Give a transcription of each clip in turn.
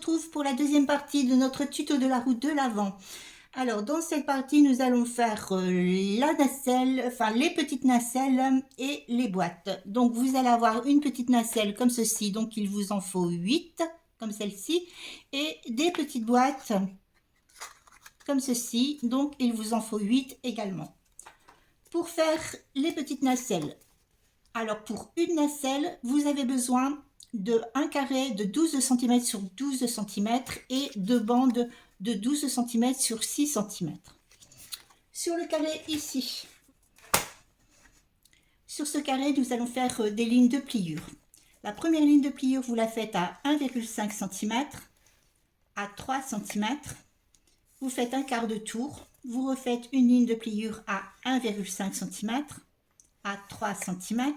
retrouve pour la deuxième partie de notre tuto de la roue de l'avant. Alors, dans cette partie, nous allons faire la nacelle, enfin les petites nacelles et les boîtes. Donc, vous allez avoir une petite nacelle comme ceci, donc il vous en faut 8, comme celle-ci, et des petites boîtes comme ceci, donc il vous en faut 8 également. Pour faire les petites nacelles, alors pour une nacelle, vous avez besoin de un carré de 12 cm sur 12 cm et deux bandes de 12 cm sur 6 cm. Sur le carré ici, sur ce carré, nous allons faire des lignes de pliure. La première ligne de pliure, vous la faites à 1,5 cm, à 3 cm. Vous faites un quart de tour. Vous refaites une ligne de pliure à 1,5 cm, à 3 cm.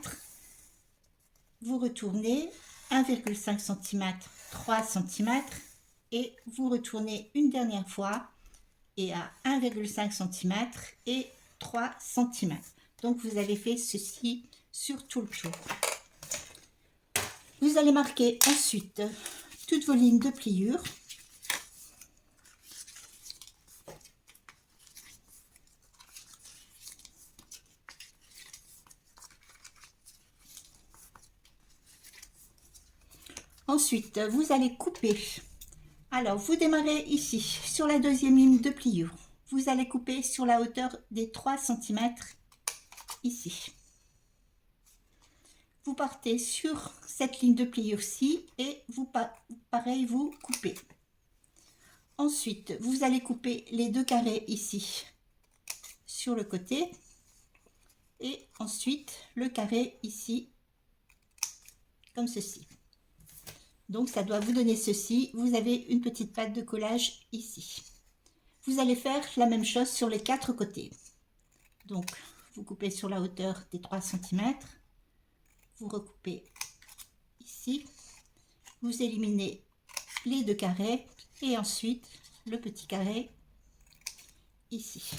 Vous retournez 1,5 cm, 3 cm et vous retournez une dernière fois et à 1,5 cm et 3 cm. Donc vous avez fait ceci sur tout le tour. Vous allez marquer ensuite toutes vos lignes de pliure. Ensuite, vous allez couper. Alors, vous démarrez ici, sur la deuxième ligne de pliure. Vous allez couper sur la hauteur des 3 cm, ici. Vous partez sur cette ligne de pliure-ci et pareil, vous coupez. Ensuite, vous allez couper les deux carrés ici, sur le côté. Et ensuite, le carré ici, comme ceci. Donc, ça doit vous donner ceci. Vous avez une petite patte de collage ici. Vous allez faire la même chose sur les quatre côtés. Donc, vous coupez sur la hauteur des 3 cm. Vous recoupez ici. Vous éliminez les deux carrés. Et ensuite, le petit carré ici.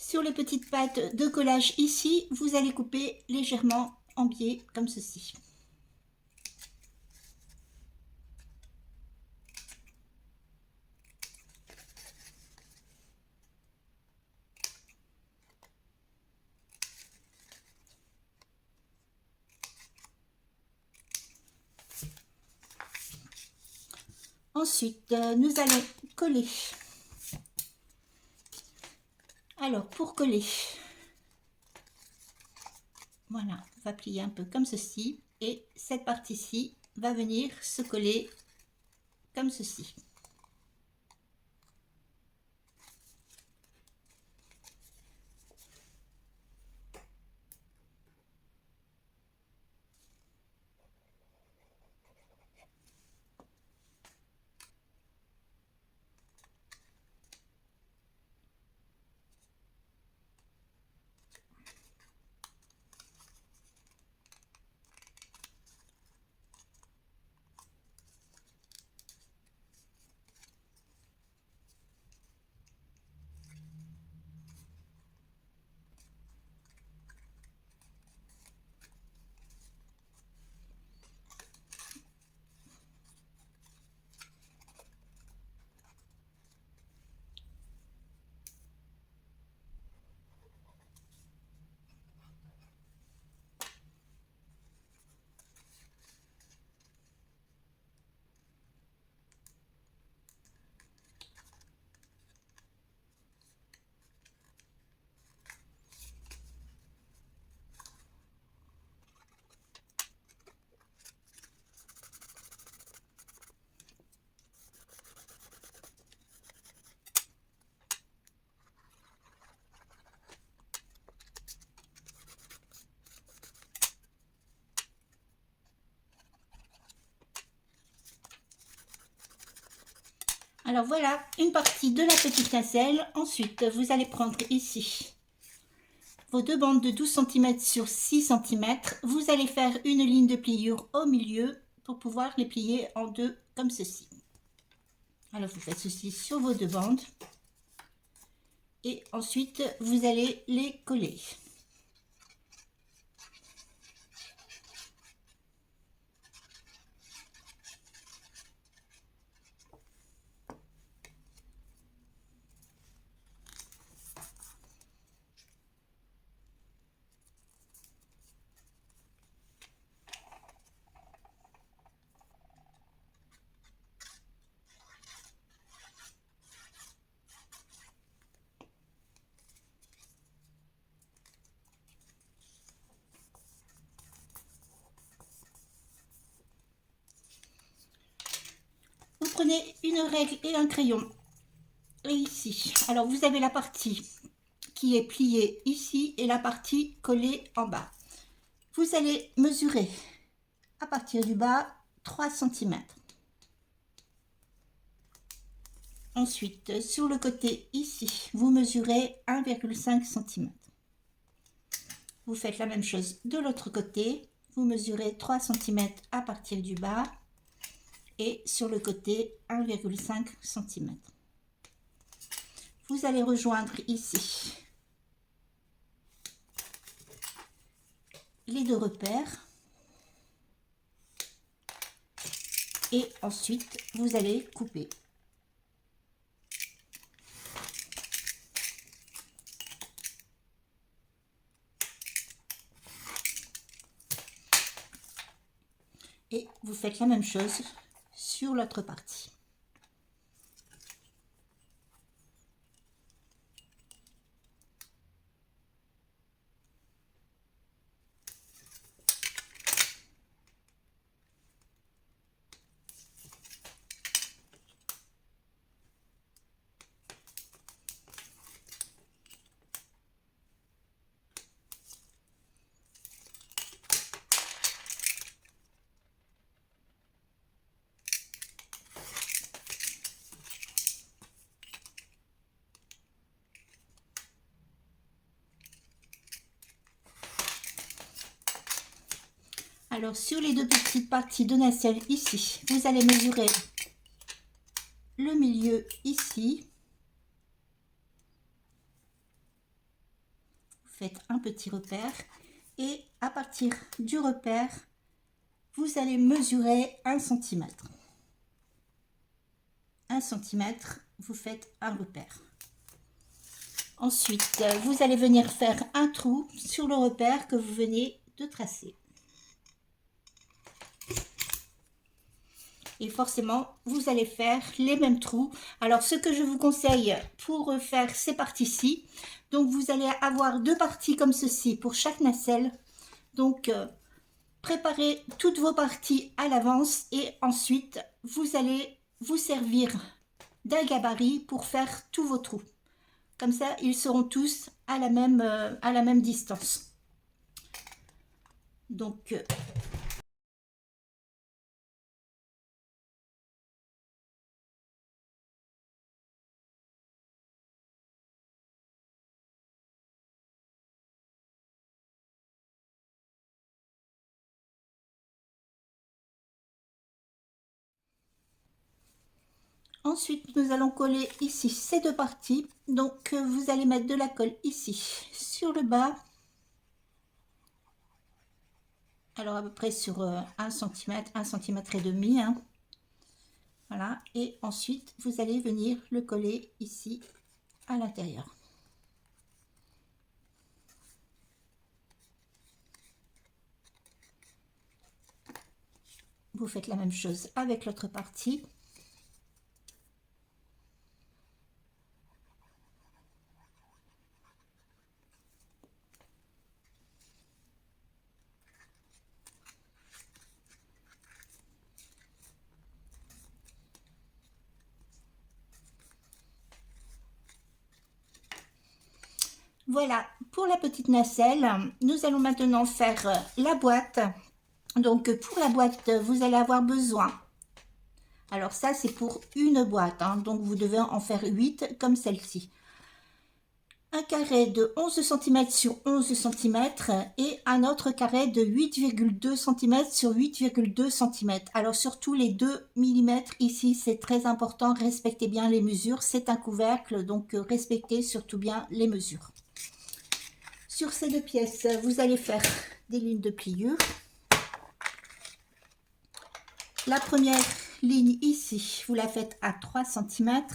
Sur les petites pattes de collage ici, vous allez couper légèrement en biais comme ceci. Ensuite, nous allons coller. Alors, pour coller, voilà, on va plier un peu comme ceci. Et cette partie-ci va venir se coller comme ceci. Alors voilà une partie de la petite nacelle. Ensuite, vous allez prendre ici vos deux bandes de 12 cm sur 6 cm, vous allez faire une ligne de pliure au milieu pour pouvoir les plier en deux comme ceci. Alors vous faites ceci sur vos deux bandes et ensuite vous allez les coller. Vous prenez une règle et un crayon. Et ici, alors vous avez la partie qui est pliée ici et la partie collée en bas. Vous allez mesurer à partir du bas 3 cm. Ensuite, sur le côté ici, vous mesurez 1,5 cm. Vous faites la même chose de l'autre côté. Vous mesurez 3 cm à partir du bas et sur le côté 1,5 cm. Vous allez rejoindre ici les deux repères et ensuite vous allez couper. Et vous faites la même chose sur l'autre partie. Alors sur les deux petites parties de nacelle ici, vous allez mesurer le milieu ici. Vous faites un petit repère et à partir du repère, vous allez mesurer 1 cm. 1 cm, vous faites un repère. Ensuite, vous allez venir faire un trou sur le repère que vous venez de tracer. Et forcément, vous allez faire les mêmes trous. Alors, ce que je vous conseille pour faire ces parties-ci, donc vous allez avoir deux parties comme ceci pour chaque nacelle. Donc, préparez toutes vos parties à l'avance et ensuite, vous allez vous servir d'un gabarit pour faire tous vos trous. Comme ça, ils seront tous à la même distance. Donc, ensuite, nous allons coller ici ces deux parties. Donc, vous allez mettre de la colle ici sur le bas. Alors, à peu près sur 1 cm, 1 cm et demi. Hein. Voilà. Et ensuite, vous allez venir le coller ici à l'intérieur. Vous faites la même chose avec l'autre partie. Voilà, pour la petite nacelle, nous allons maintenant faire la boîte. Donc, pour la boîte, vous allez avoir besoin. Alors, ça, c'est pour une boîte. Hein, donc, vous devez en faire 8 comme celle-ci. un carré de 11 cm sur 11 cm et un autre carré de 8,2 cm sur 8,2 cm. Alors surtout les 2 mm ici, c'est très important, respectez bien les mesures, c'est un couvercle, donc respectez surtout bien les mesures. Sur ces deux pièces, vous allez faire des lignes de pliure. La première ligne ici, vous la faites à 3 cm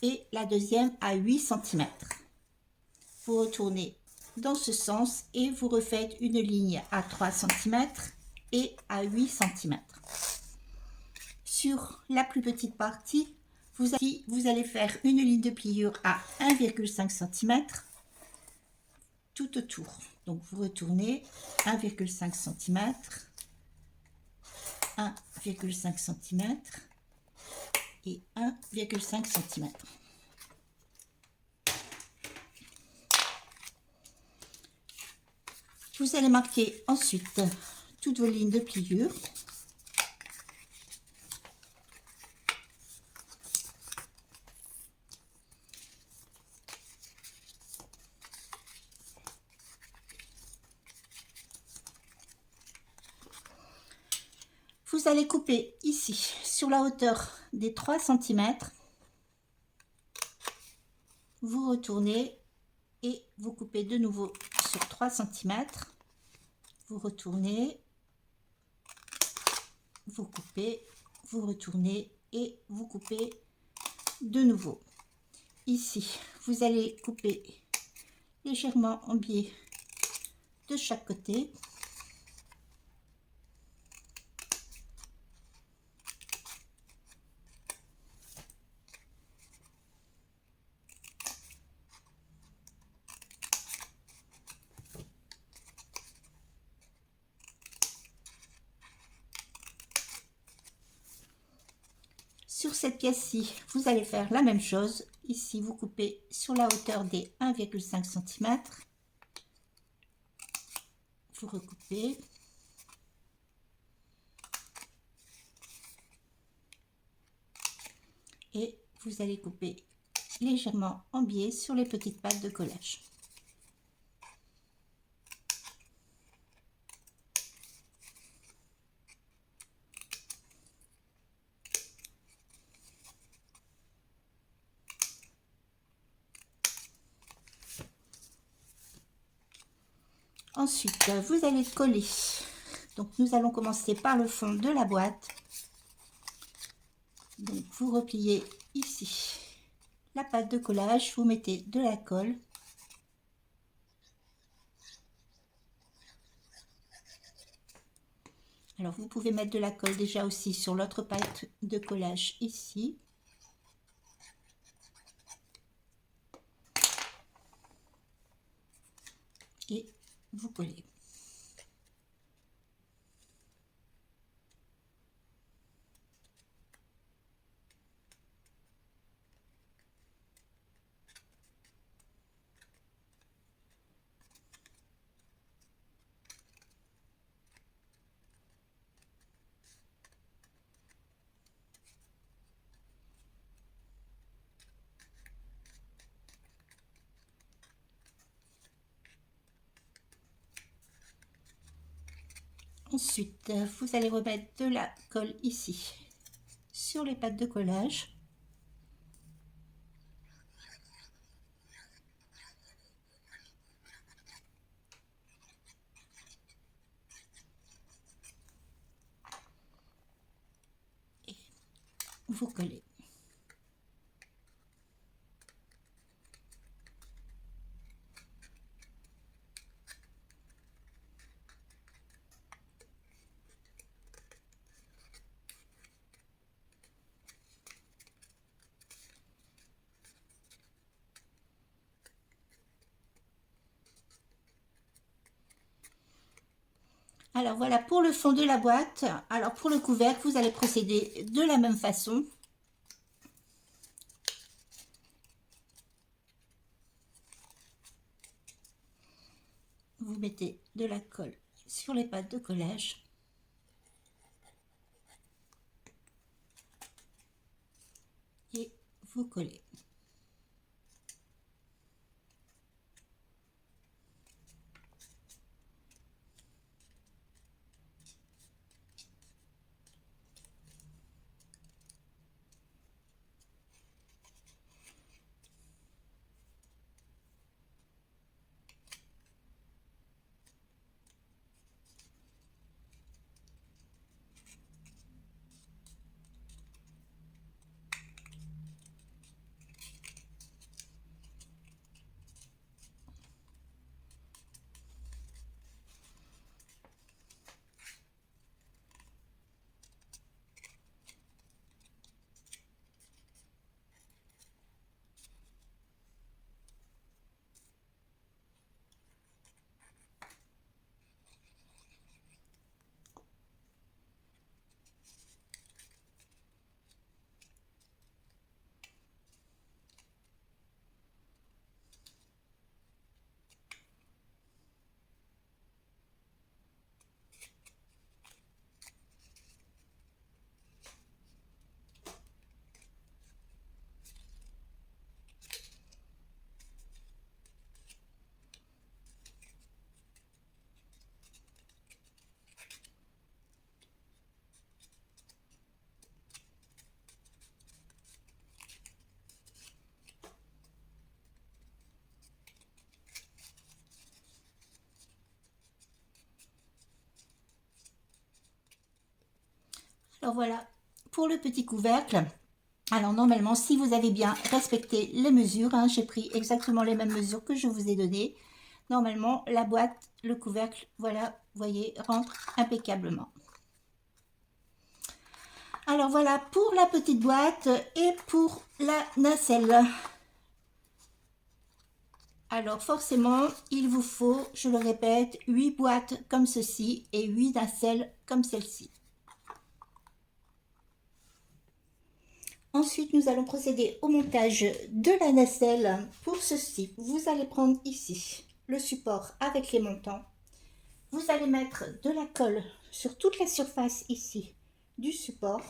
et la deuxième à 8 cm. Vous retournez dans ce sens et vous refaites une ligne à 3 cm et à 8 cm. Sur la plus petite partie, vous allez faire une ligne de pliure à 1,5 cm tout autour. Donc vous retournez 1,5 cm, 1,5 cm et 1,5 cm. Vous allez marquer ensuite toutes vos lignes de pliure. Vous allez couper ici sur la hauteur des 3 cm. Vous retournez et vous coupez de nouveau sur 3 cm. Vous retournez, vous coupez, vous retournez et vous coupez de nouveau. Ici, vous allez couper légèrement en biais de chaque côté. Sur cette pièce-ci, vous allez faire la même chose. Ici, vous coupez sur la hauteur des 1,5 cm. Vous recoupez. Et vous allez couper légèrement en biais sur les petites pattes de collage. Ensuite, vous allez coller. Donc, nous allons commencer par le fond de la boîte. Donc, vous repliez ici la pâte de collage, vous mettez de la colle. Alors, vous pouvez mettre de la colle déjà aussi sur l'autre pâte de collage ici. Et vous collez. Ensuite, vous allez remettre de la colle ici sur les pattes de collage. Et vous collez. Alors voilà pour le fond de la boîte. Alors pour le couvercle, vous allez procéder de la même façon. Vous mettez de la colle sur les pattes de collage. Et vous collez. Alors voilà, pour le petit couvercle. Alors normalement, si vous avez bien respecté les mesures, hein, j'ai pris exactement les mêmes mesures que je vous ai données. Normalement, la boîte, le couvercle, voilà, vous voyez, rentre impeccablement. Alors voilà pour la petite boîte et pour la nacelle. Alors forcément, il vous faut, je le répète, 8 boîtes comme ceci et 8 nacelles comme celle-ci. Ensuite, nous allons procéder au montage de la nacelle. Pour ceci, vous allez prendre ici le support avec les montants. Vous allez mettre de la colle sur toute la surface ici du support.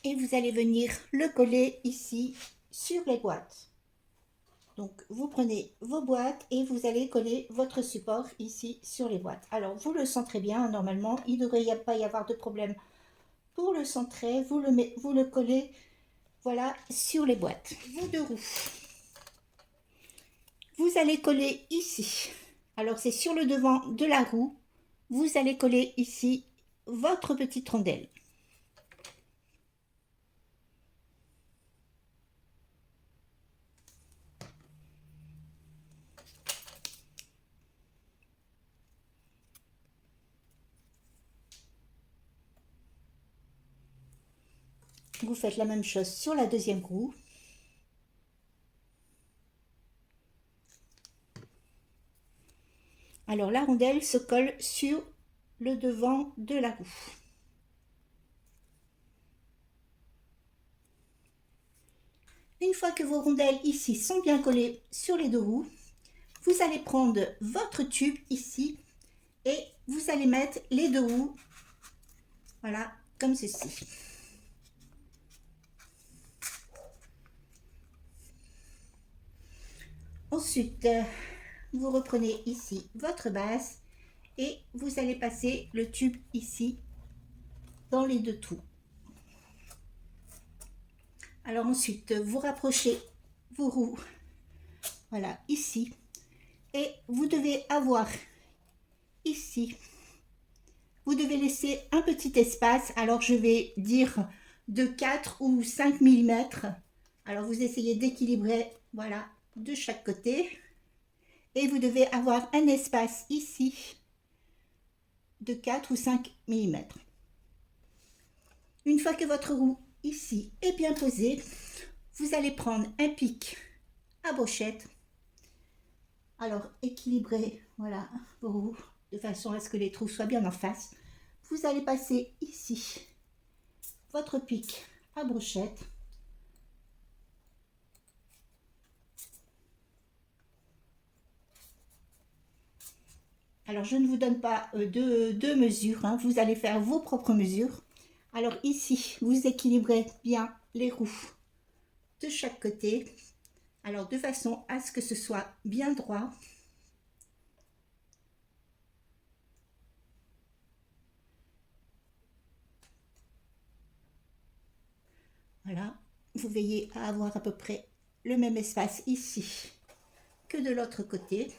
Et vous allez venir le coller ici sur les boîtes. Donc vous prenez vos boîtes et vous allez coller votre support ici sur les boîtes. Alors vous le centrez bien, normalement il ne devrait pas y avoir de problème pour le centrer. Vous le collez, voilà, sur les boîtes. Vos deux roues, vous allez coller ici. Alors c'est sur le devant de la roue, vous allez coller ici votre petite rondelle. Vous faites la même chose sur la deuxième roue. Alors la rondelle se colle sur le devant de la roue. Une fois que vos rondelles ici sont bien collées sur les deux roues, vous allez prendre votre tube ici et vous allez mettre les deux roues, voilà, comme ceci. Ensuite, vous reprenez ici votre base et vous allez passer le tube ici dans les deux trous. Alors ensuite, vous rapprochez vos roues, voilà, ici, et vous devez avoir ici, vous devez laisser un petit espace, alors je vais dire de 4 ou 5 mm. Alors vous essayez d'équilibrer, voilà, de chaque côté. Et vous devez avoir un espace ici de 4 ou 5 mm. Une fois que votre roue ici est bien posée, vous allez prendre un pic à brochette. Alors équilibrez, voilà, vos roues de façon à ce que les trous soient bien en face. Vous allez passer ici votre pic à brochette. Alors je ne vous donne pas de mesures, hein, vous allez faire vos propres mesures. Alors ici, vous équilibrez bien les roues de chaque côté. Alors de façon à ce que ce soit bien droit. Voilà, vous veillez à avoir à peu près le même espace ici que de l'autre côté.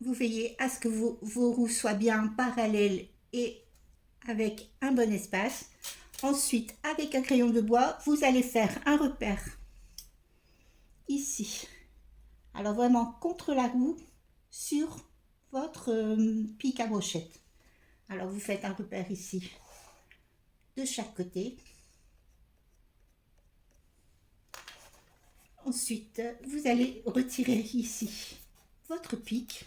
Vous veillez à ce que vos roues soient bien parallèles et avec un bon espace. Ensuite, avec un crayon de bois, vous allez faire un repère ici. Alors vraiment contre la roue sur votre pic à brochette. Alors vous faites un repère ici de chaque côté. Ensuite, vous allez retirer ici votre pic.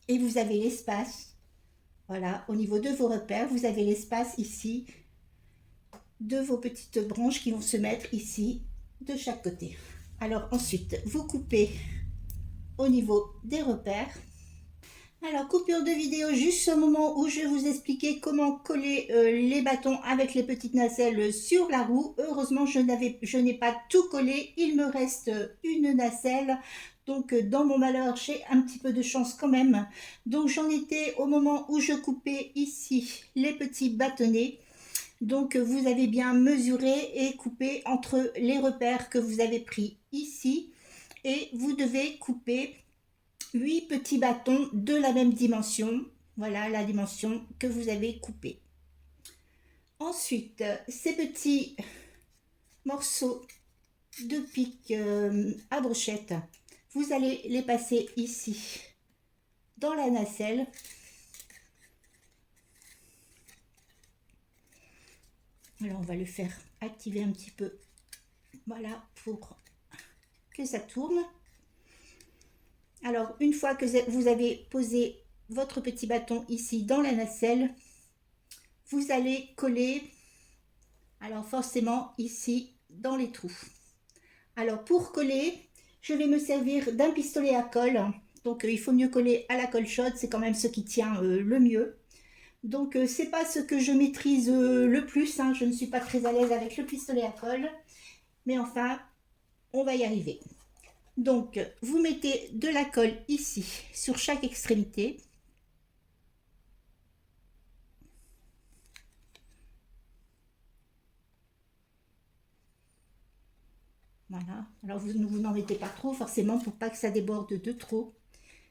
Et vous avez l'espace, voilà, au niveau de vos repères, vous avez l'espace ici de vos petites branches qui vont se mettre ici de chaque côté. Alors ensuite, vous coupez au niveau des repères. Alors, coupure de vidéo juste au moment où je vais vous expliquer comment coller les bâtons avec les petites nacelles sur la roue. Heureusement, je n'ai pas tout collé, il me reste une nacelle. Donc dans mon malheur, j'ai un petit peu de chance quand même. Donc j'en étais au moment où je coupais ici les petits bâtonnets. Donc vous avez bien mesuré et coupé entre les repères que vous avez pris ici. Et vous devez couper 8 petits bâtons de la même dimension. Voilà la dimension que vous avez coupée. Ensuite, ces petits morceaux de pique à brochette, vous allez les passer ici dans la nacelle. Alors on va le faire activer un petit peu, voilà, pour que ça tourne. Alors une fois que vous avez posé votre petit bâton ici dans la nacelle, vous allez coller, alors forcément ici dans les trous. Alors pour coller, je vais me servir d'un pistolet à colle. Donc il faut mieux coller à la colle chaude, c'est quand même ce qui tient le mieux. Donc c'est pas ce que je maîtrise le plus, hein. Je ne suis pas très à l'aise avec le pistolet à colle, mais enfin on va y arriver. Donc vous mettez de la colle ici sur chaque extrémité. Voilà, alors vous n'en mettez pas trop forcément pour pas que ça déborde de trop.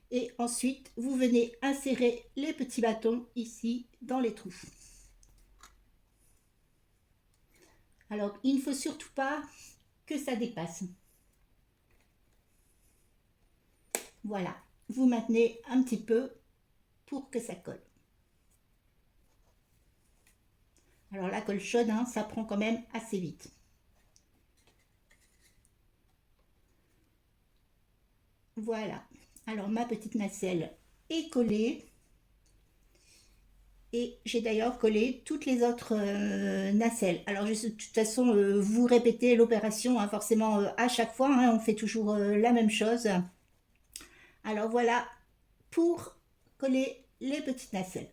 Et ensuite, vous venez insérer les petits bâtons ici dans les trous. Alors, il ne faut surtout pas que ça dépasse. Voilà, vous maintenez un petit peu pour que ça colle. Alors la colle chaude, hein, ça prend quand même assez vite. Voilà, alors ma petite nacelle est collée. Et j'ai d'ailleurs collé toutes les autres nacelles. Alors de toute façon, vous répétez l'opération, hein, forcément à chaque fois, hein, on fait toujours la même chose. Alors voilà pour coller les petites nacelles.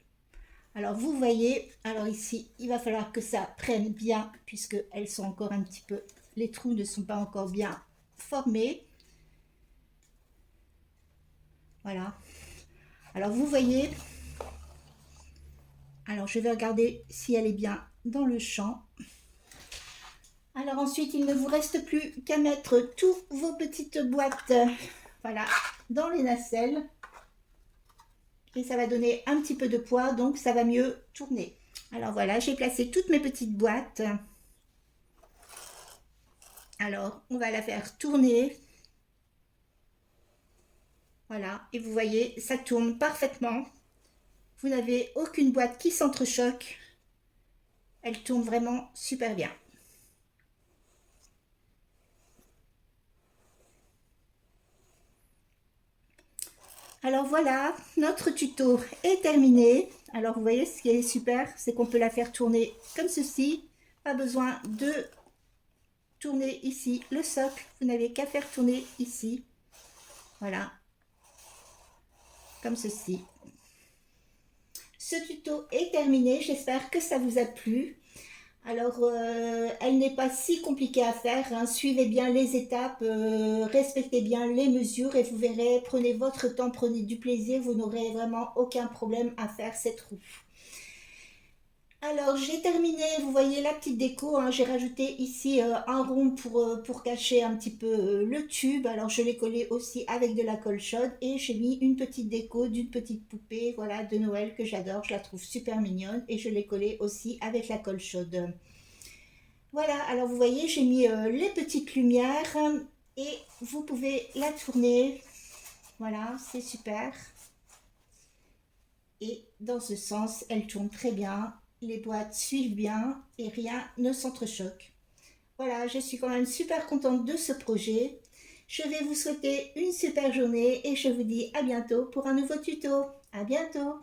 Alors vous voyez, alors ici, il va falloir que ça prenne bien, puisque elles sont encore un petit peu, les trous ne sont pas encore bien formés. Voilà. Alors vous voyez, alors je vais regarder si elle est bien dans le champ. Alors ensuite, il ne vous reste plus qu'à mettre toutes vos petites boîtes, voilà, dans les nacelles. Et ça va donner un petit peu de poids, donc ça va mieux tourner. Alors voilà, j'ai placé toutes mes petites boîtes. Alors, on va la faire tourner. Voilà, et vous voyez, ça tourne parfaitement. Vous n'avez aucune boîte qui s'entrechoque. Elle tourne vraiment super bien. Alors voilà, notre tuto est terminé. Alors vous voyez, ce qui est super, c'est qu'on peut la faire tourner comme ceci. Pas besoin de tourner ici le socle. Vous n'avez qu'à faire tourner ici. Voilà, comme ceci. Ce tuto est terminé. J'espère que ça vous a plu. Alors, elle n'est pas si compliquée à faire, hein. Suivez bien les étapes, respectez bien les mesures et vous verrez, prenez votre temps, prenez du plaisir, vous n'aurez vraiment aucun problème à faire cette roue. Alors, j'ai terminé, vous voyez la petite déco, hein. J'ai rajouté ici un rond pour cacher un petit peu le tube. Alors, je l'ai collé aussi avec de la colle chaude et j'ai mis une petite déco d'une petite poupée, voilà, de Noël que j'adore. Je la trouve super mignonne et je l'ai collée aussi avec la colle chaude. Voilà, alors vous voyez, j'ai mis les petites lumières et vous pouvez la tourner. Voilà, c'est super. Et dans ce sens, elle tourne très bien. Les boîtes suivent bien et rien ne s'entrechoque. Voilà, je suis quand même super contente de ce projet. Je vais vous souhaiter une super journée et je vous dis à bientôt pour un nouveau tuto. À bientôt!